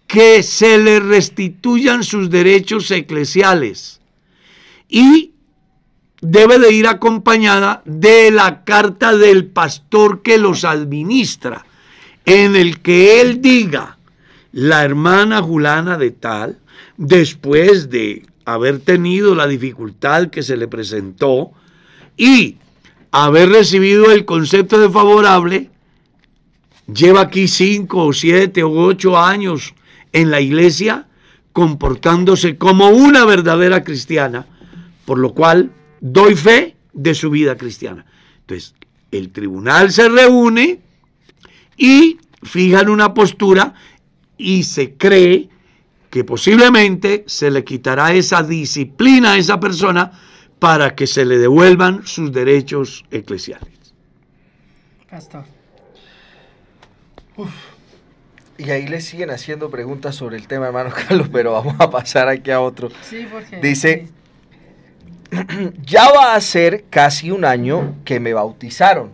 que se le restituyan sus derechos eclesiales y debe de ir acompañada de la carta del pastor que los administra, en el que él diga: la hermana Julana de tal, después de haber tenido la dificultad que se le presentó y haber recibido el concepto de favorable, lleva aquí 5 o 7 o 8 años en la iglesia comportándose como una verdadera cristiana, por lo cual doy fe de su vida cristiana. Entonces, el tribunal se reúne y fijan una postura y se cree que posiblemente se le quitará esa disciplina a esa persona para que se le devuelvan sus derechos eclesiales. Pastor. Y ahí le siguen haciendo preguntas sobre el tema, hermano Carlos, pero vamos a pasar aquí a otro. Sí, porque Dice, ya va a ser casi un año que me bautizaron,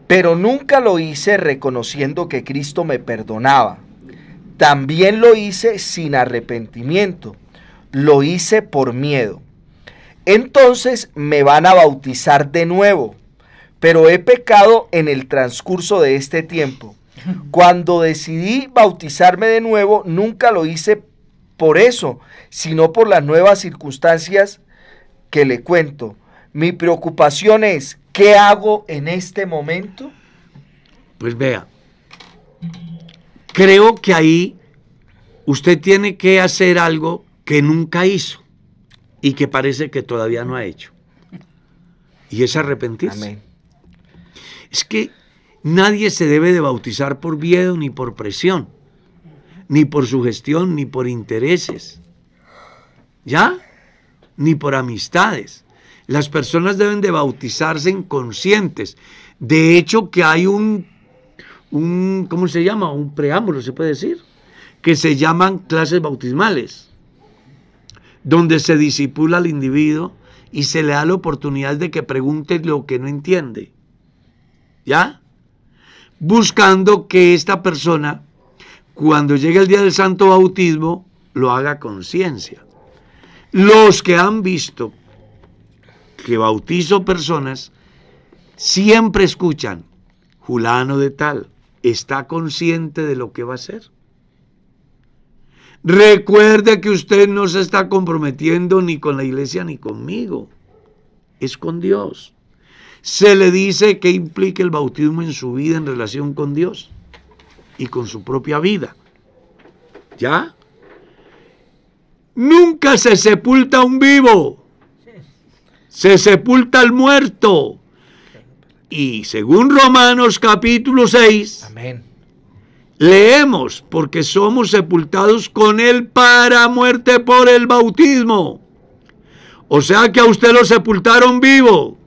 pero nunca lo hice reconociendo que Cristo me perdonaba. También lo hice sin arrepentimiento, lo hice por miedo. Entonces me van a bautizar de nuevo, pero he pecado en el transcurso de este tiempo. Cuando decidí bautizarme de nuevo, nunca lo hice por eso, sino por las nuevas circunstancias que le cuento. Mi preocupación es, ¿qué hago en este momento? Pues vea, creo que ahí usted tiene que hacer algo que nunca hizo y que parece que todavía no ha hecho. Y es arrepentirse. Amén. Es que nadie se debe de bautizar por miedo ni por presión, ni por sugestión, ni por intereses, ¿ya? Ni por amistades. Las personas deben de bautizarse en conscientes. De hecho, que hay un ¿cómo se llama? Un preámbulo, se puede decir, que se llaman clases bautismales, donde se discipula al individuo y se le da la oportunidad de que pregunte lo que no entiende, ¿ya? Buscando que esta persona, cuando llegue el día del santo bautismo, lo haga a conciencia. Los que han visto que bautizo personas, siempre escuchan, fulano de tal, ¿está consciente de lo que va a hacer? Recuerde que usted no se está comprometiendo ni con la iglesia ni conmigo, es con Dios. Se le dice que implica el bautismo en su vida en relación con Dios y con su propia vida, ¿ya? Nunca se sepulta un vivo, se sepulta al muerto. Y según Romanos capítulo 6, Amén. leemos, porque somos sepultados con él para muerte por el bautismo. O sea que a usted lo sepultaron vivo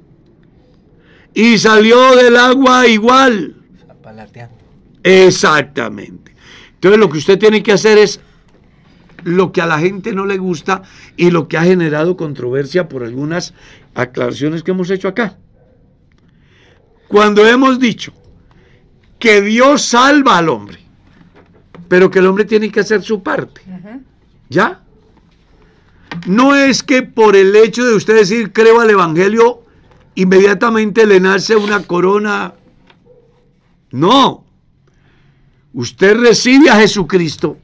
y salió del agua igual. Zapalateando. Exactamente. Entonces lo que usted tiene que hacer es lo que a la gente no le gusta y lo que ha generado controversia por algunas aclaraciones que hemos hecho acá. Cuando hemos dicho que Dios salva al hombre, pero que el hombre tiene que hacer su parte, ¿ya? No es que por el hecho de usted decir creo al evangelio, inmediatamente le nace una corona. No. Usted recibe a Jesucristo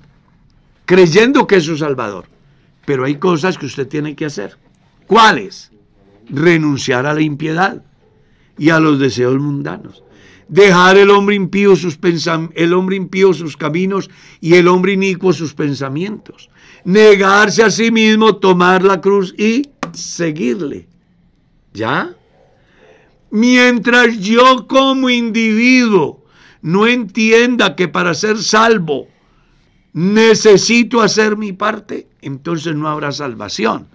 creyendo que es su Salvador, pero hay cosas que usted tiene que hacer. ¿Cuáles? Renunciar a la impiedad y a los deseos mundanos. Dejar el hombre impío sus caminos y el hombre inicuo sus pensamientos. Negarse a sí mismo, tomar la cruz y seguirle. ¿Ya? Mientras yo como individuo no entienda que para ser salvo necesito hacer mi parte, entonces no habrá salvación.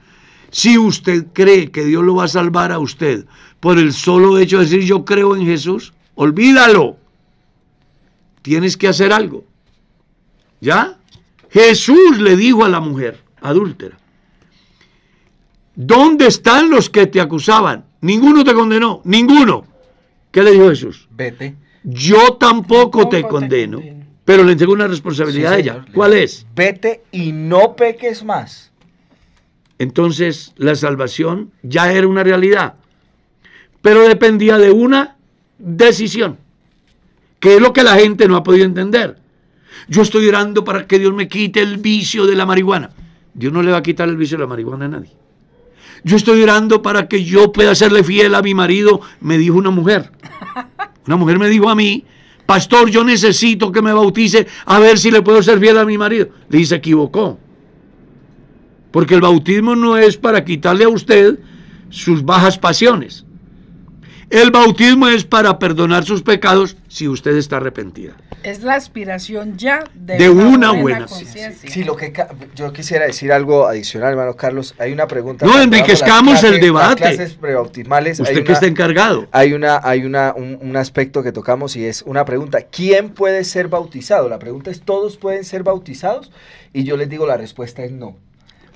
Si usted cree que Dios lo va a salvar a usted por el solo hecho de decir yo creo en Jesús, olvídalo. Tienes que hacer algo. ¿Ya? Jesús le dijo a la mujer adúltera, ¿dónde están los que te acusaban? Ninguno te condenó, ninguno. ¿Qué le dijo Jesús? Vete. Yo tampoco te condeno, pero le entrego una responsabilidad a ella. ¿Cuál es? Vete y no peques más. Entonces la salvación ya era una realidad, pero dependía de una decisión, que es lo que la gente no ha podido entender. Yo estoy orando para que Dios me quite el vicio de la marihuana. Dios no le va a quitar el vicio de la marihuana a nadie. Yo estoy orando para que yo pueda serle fiel a mi marido, me dijo una mujer. Una mujer me dijo a mí, pastor, yo necesito que me bautice a ver si le puedo ser fiel a mi marido. Le dije, se equivocó. Porque el bautismo no es para quitarle a usted sus bajas pasiones. El bautismo es para perdonar sus pecados si usted está arrepentida. Es la aspiración ya de una buena conciencia. Sí, yo quisiera decir algo adicional, hermano Carlos. Hay una pregunta. No, enriquezcamos el debate. Las clases prebautismales. Usted que está encargado. Hay un aspecto que tocamos y es una pregunta. ¿Quién puede ser bautizado? La pregunta es, ¿todos pueden ser bautizados? Y yo les digo, la respuesta es no.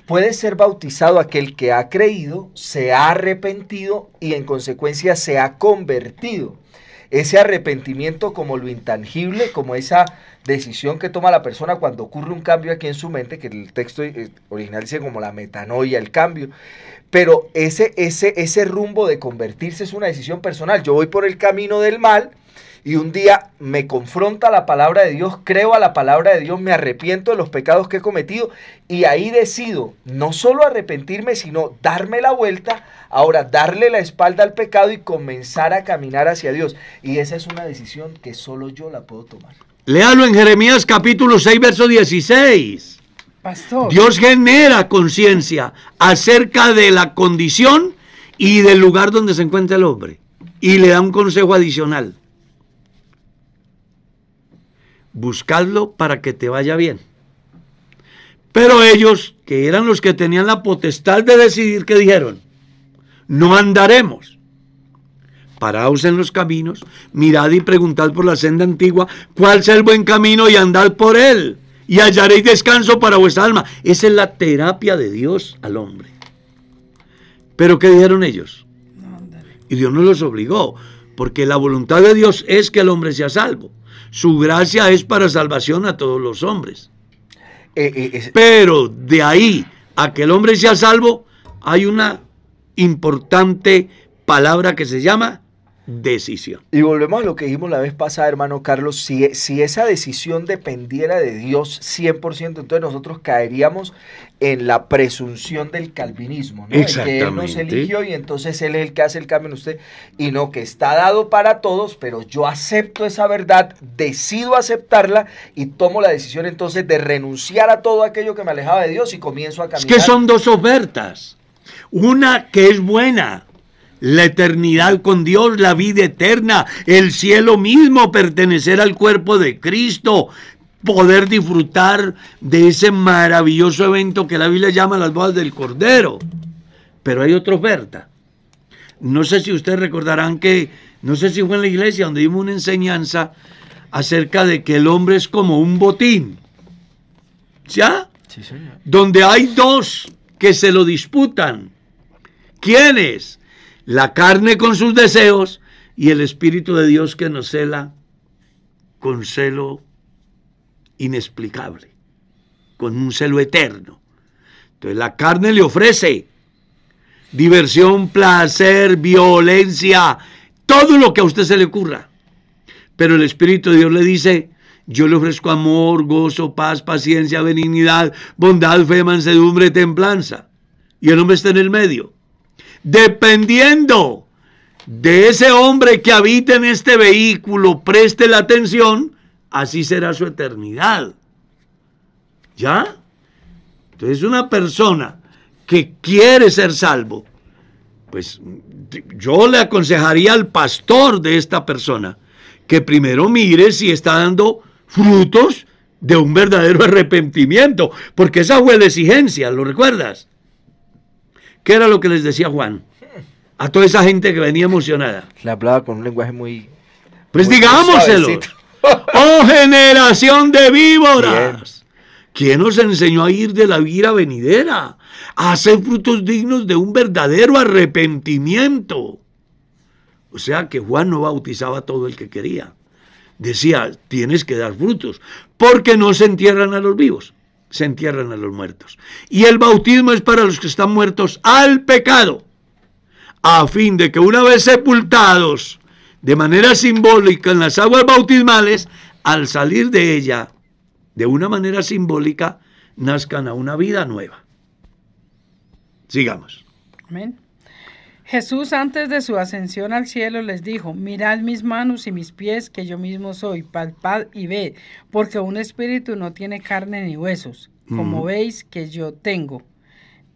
Puede ser bautizado aquel que ha creído, se ha arrepentido y en consecuencia se ha convertido. Ese arrepentimiento como lo intangible, como esa decisión que toma la persona cuando ocurre un cambio aquí en su mente, que el texto original dice como la metanoia, el cambio. Pero ese rumbo de convertirse es una decisión personal. Yo voy por el camino del mal y un día me confronta la palabra de Dios, creo a la palabra de Dios, me arrepiento de los pecados que he cometido y ahí decido no solo arrepentirme, sino darme la vuelta, ahora darle la espalda al pecado y comenzar a caminar hacia Dios. Y esa es una decisión que solo yo la puedo tomar. Léalo en Jeremías capítulo 6, verso 16. Pastor. Dios genera conciencia acerca de la condición y del lugar donde se encuentra el hombre. Y le da un consejo adicional. Buscadlo para que te vaya bien. Pero ellos, que eran los que tenían la potestad de decidir, ¿qué dijeron? No andaremos. Paraos en los caminos, mirad y preguntad por la senda antigua, cuál sea el buen camino y andad por él, y hallaréis descanso para vuestra alma. Esa es la terapia de Dios al hombre. ¿Pero qué dijeron ellos? No andaré. Y Dios no los obligó, porque la voluntad de Dios es que el hombre sea salvo. Su gracia es para salvación a todos los hombres. Pero de ahí a que el hombre sea salvo, hay una importante palabra que se llama decisión. Y volvemos a lo que dijimos la vez pasada, hermano Carlos, si esa decisión dependiera de Dios 100%, entonces nosotros caeríamos en la presunción del calvinismo, ¿no? Exactamente. Que Él nos eligió y entonces Él es el que hace el cambio en usted, y no que está dado para todos, pero yo acepto esa verdad, decido aceptarla y tomo la decisión entonces de renunciar a todo aquello que me alejaba de Dios y comienzo a caminar. Es que son dos ofertas. Una que es buena, la eternidad con Dios, la vida eterna, el cielo mismo, pertenecer al cuerpo de Cristo, poder disfrutar de ese maravilloso evento que la Biblia llama las bodas del Cordero. Pero hay otra oferta. No sé si ustedes recordarán que, no sé si fue en la iglesia donde dimos una enseñanza acerca de que el hombre es como un botín. ¿Ya? Sí, señor. Donde hay dos que se lo disputan. ¿Quiénes? La carne con sus deseos y el Espíritu de Dios que nos cela con celo inexplicable, con un celo eterno. Entonces la carne le ofrece diversión, placer, violencia, todo lo que a usted se le ocurra. Pero el Espíritu de Dios le dice: yo le ofrezco amor, gozo, paz, paciencia, benignidad, bondad, fe, mansedumbre, templanza. Y el hombre está en el medio. Dependiendo de ese hombre que habita en este vehículo, preste la atención, así será su eternidad. ¿Ya? Entonces una persona que quiere ser salvo, pues yo le aconsejaría al pastor de esta persona que primero mire si está dando frutos de un verdadero arrepentimiento, porque esa fue la exigencia, ¿lo recuerdas? ¿Qué era lo que les decía Juan a toda esa gente que venía emocionada? Le hablaba con un lenguaje muy... Pues muy digámoselo. suavecito. ¡Oh, generación de víboras! Bien. ¿Quién nos enseñó a ir de la ira venidera? A hacer frutos dignos de un verdadero arrepentimiento. O sea que Juan no bautizaba a todo el que quería. Decía, tienes que dar frutos, porque no se entierran a los vivos, se entierran a los muertos. Y el bautismo es para los que están muertos al pecado, a fin de que una vez sepultados de manera simbólica en las aguas bautismales, al salir de ella, de una manera simbólica, nazcan a una vida nueva. Sigamos. Amén. Jesús, antes de su ascensión al cielo, les dijo: mirad mis manos y mis pies, que yo mismo soy, palpad y ved, porque un espíritu no tiene carne ni huesos, como veis que yo tengo.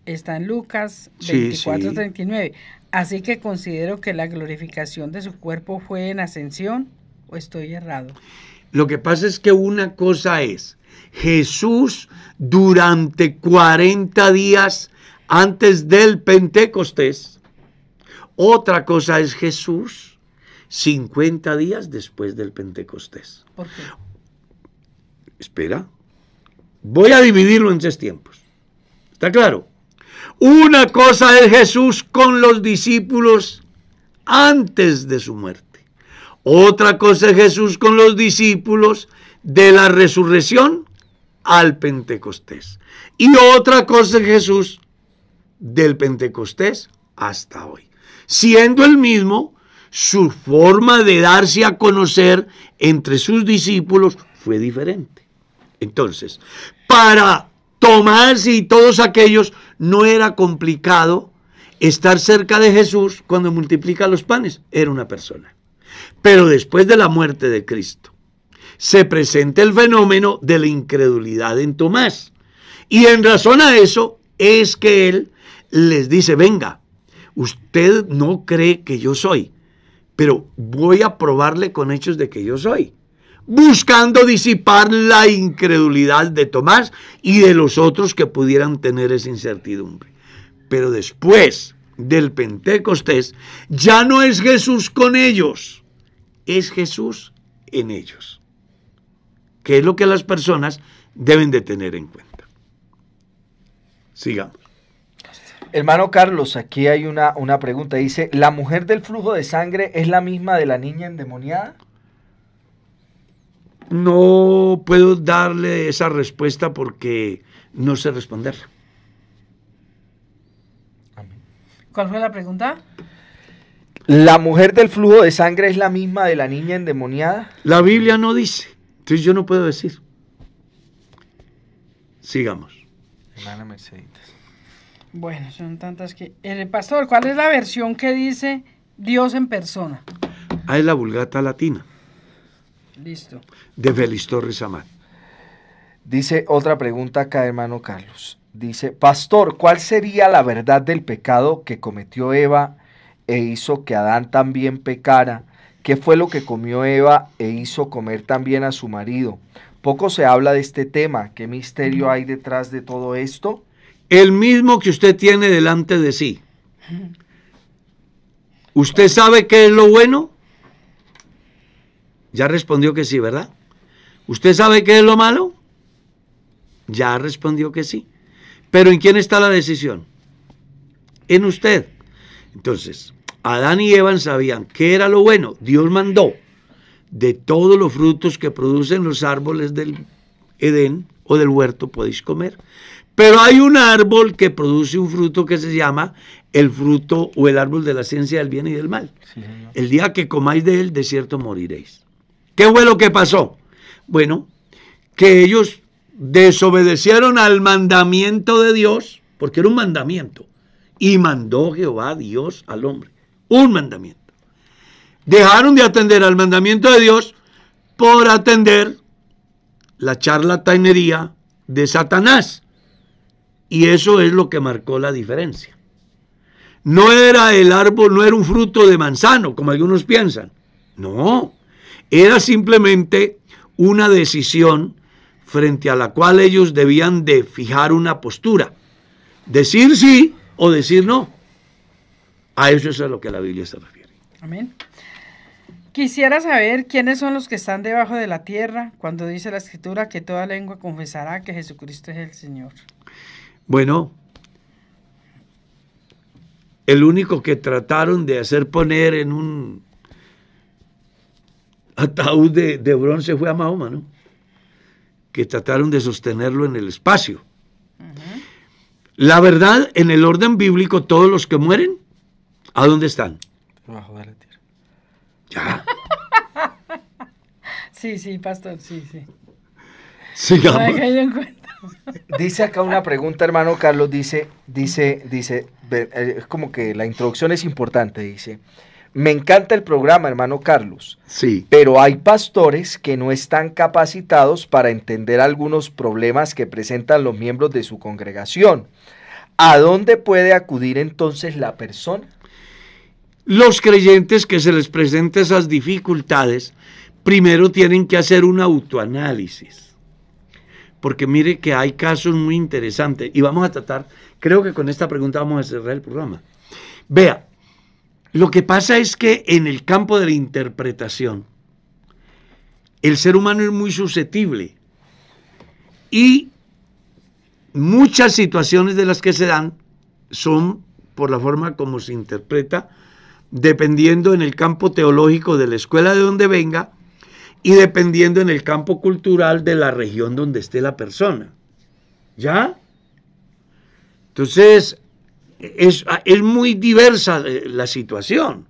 Está en Lucas 24:39. Así que considero que la glorificación de su cuerpo fue en ascensión, ¿o estoy errado? Lo que pasa es que una cosa es Jesús durante 40 días antes del Pentecostés. Otra cosa es Jesús 50 días después del Pentecostés. ¿Por qué? Espera. Voy a dividirlo en 3 tiempos. ¿Está claro? Una cosa es Jesús con los discípulos antes de su muerte. Otra cosa es Jesús con los discípulos de la resurrección al Pentecostés. Y otra cosa es Jesús del Pentecostés hasta hoy. Siendo el mismo, su forma de darse a conocer entre sus discípulos fue diferente. Entonces, para Tomás y todos aquellos no era complicado estar cerca de Jesús cuando multiplica los panes. Era una persona. Pero después de la muerte de Cristo, se presenta el fenómeno de la incredulidad en Tomás. Y en razón a eso es que él les dice, venga, usted no cree que yo soy, pero voy a probarle con hechos de que yo soy, buscando disipar la incredulidad de Tomás y de los otros que pudieran tener esa incertidumbre. Pero después del Pentecostés, ya no es Jesús con ellos, es Jesús en ellos, que es lo que las personas deben de tener en cuenta. Sigamos. Hermano Carlos, aquí hay una pregunta. Dice, ¿la mujer del flujo de sangre es la misma de la niña endemoniada? No puedo darle esa respuesta porque no sé responderla. ¿Cuál fue la pregunta? ¿La mujer del flujo de sangre es la misma de la niña endemoniada? La Biblia no dice, entonces yo no puedo decir. Sigamos. Hermana Merceditas. Bueno, son tantas que... pastor, ¿cuál es la versión que dice Dios en persona? Ah, es la Vulgata Latina, Listo. de Félix Torres Amat. Dice otra pregunta acá, hermano Carlos. Dice, pastor, ¿cuál sería la verdad del pecado que cometió Eva e hizo que Adán también pecara? ¿Qué fue lo que comió Eva e hizo comer también a su marido? Poco se habla de este tema. ¿Qué misterio hay detrás de todo esto? El mismo que usted tiene delante de sí. ¿Usted sabe qué es lo bueno? Ya respondió que sí, ¿verdad? ¿Usted sabe qué es lo malo? Ya respondió que sí. Pero ¿en quién está la decisión? En usted. Entonces, Adán y Eva sabían qué era lo bueno. Dios mandó de todos los frutos que producen los árboles del Edén o del huerto podéis comer. Pero hay un árbol que produce un fruto que se llama el fruto o el árbol de la ciencia del bien y del mal. Sí, señor. El día que comáis de él, de cierto moriréis. ¿Qué fue lo que pasó? Bueno, que ellos desobedecieron al mandamiento de Dios, porque era un mandamiento, y mandó Jehová Dios al hombre, un mandamiento. Dejaron de atender al mandamiento de Dios por atender la charlatanería de Satanás, y eso es lo que marcó la diferencia. No era el árbol, no era un fruto de manzano, como algunos piensan, no, era simplemente una decisión frente a la cual ellos debían de fijar una postura, decir sí o decir no. A eso es a lo que la Biblia se refiere. Amén. Quisiera saber quiénes son los que están debajo de la tierra cuando dice la Escritura que toda lengua confesará que Jesucristo es el Señor. Bueno, el único que trataron de hacer poner en un ataúd de bronce fue a Mahoma, ¿no? Que trataron de sostenerlo en el espacio. Uh-huh. La verdad, en el orden bíblico, todos los que mueren, ¿a dónde están? Debajo de la tierra. Ya. Sí, pastor, sí. Sigamos. Ay, que yo encuentro. Dice acá una pregunta, hermano Carlos, dice, es como que la introducción es importante, dice, me encanta el programa, hermano Carlos, Sí. pero hay pastores que no están capacitados para entender algunos problemas que presentan los miembros de su congregación. ¿A dónde puede acudir entonces la persona? Los creyentes que se les presenten esas dificultades, primero tienen que hacer un autoanálisis. Porque mire que hay casos muy interesantes y vamos a tratar, creo que con esta pregunta vamos a cerrar el programa. Vea, lo que pasa es que en el campo de la interpretación, el ser humano es muy susceptible y muchas situaciones de las que se dan son por la forma como se interpreta, dependiendo en el campo teológico de la escuela de donde venga y dependiendo en el campo cultural de la región donde esté la persona. ¿Ya? Entonces, es muy diversa la situación,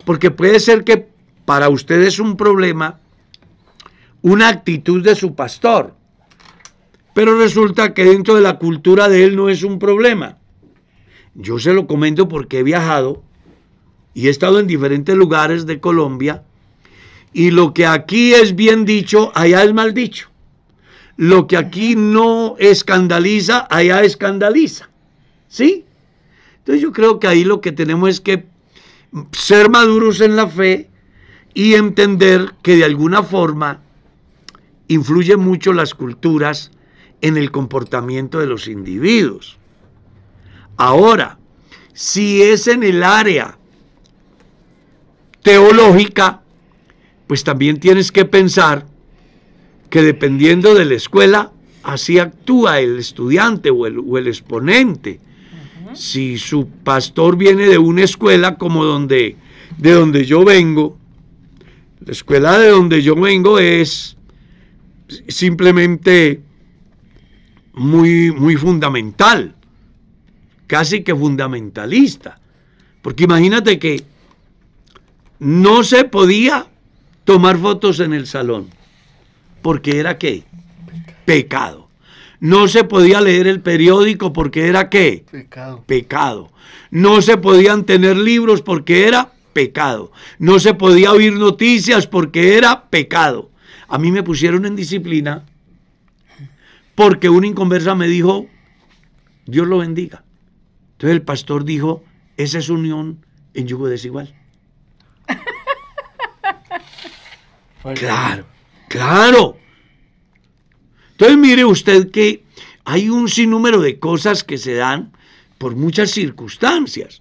porque puede ser que para usted es un problema una actitud de su pastor, pero resulta que dentro de la cultura de él no es un problema. Yo se lo comento porque he viajado y he estado en diferentes lugares de Colombia y lo que aquí es bien dicho, allá es mal dicho. lo que aquí no escandaliza, allá escandaliza. ¿Sí? Entonces yo creo que ahí lo que tenemos es que ser maduros en la fe y entender que de alguna forma influyen mucho las culturas en el comportamiento de los individuos. Ahora, si es en el área teológica, pues también tienes que pensar que dependiendo de la escuela, así actúa el estudiante o el exponente. Si su pastor viene de una escuela como de donde yo vengo, la escuela de donde yo vengo es simplemente muy fundamental, casi que fundamentalista, porque imagínate que no se podía tomar fotos en el salón, porque era ¿qué? Pecado. No se podía leer el periódico porque era ¿qué? Pecado. Pecado. No se podían tener libros porque era pecado. No se podía oír noticias porque era pecado. A mí me pusieron en disciplina porque una inconversa me dijo, Dios lo bendiga. Entonces el pastor dijo, esa es unión en yugo desigual. Claro, claro. Entonces mire usted que hay un sinnúmero de cosas que se dan por muchas circunstancias.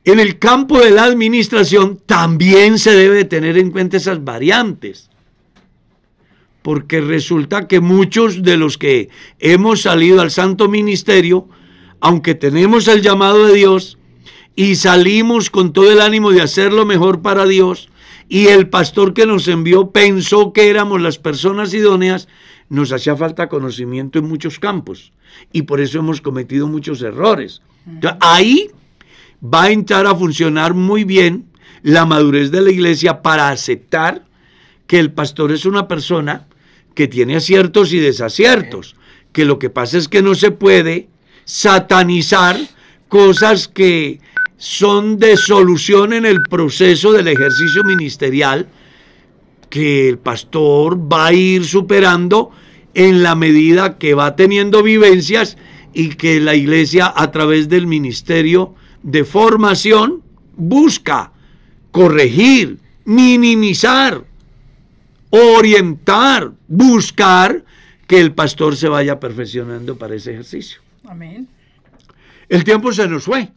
En el campo de la administración también se debe tener en cuenta esas variantes, porque resulta que muchos de los que hemos salido al santo ministerio, aunque tenemos el llamado de Dios y salimos con todo el ánimo de hacer lo mejor para Dios, y el pastor que nos envió pensó que éramos las personas idóneas, nos hacía falta conocimiento en muchos campos y por eso hemos cometido muchos errores. Entonces, ahí va a entrar a funcionar muy bien la madurez de la iglesia para aceptar que el pastor es una persona que tiene aciertos y desaciertos, que lo que pasa es que no se puede satanizar cosas que son de solución en el proceso del ejercicio ministerial, que el pastor va a ir superando en la medida que va teniendo vivencias y que la iglesia a través del ministerio de formación busca corregir, minimizar, orientar, buscar que el pastor se vaya perfeccionando para ese ejercicio. Amén. El tiempo se nos fue.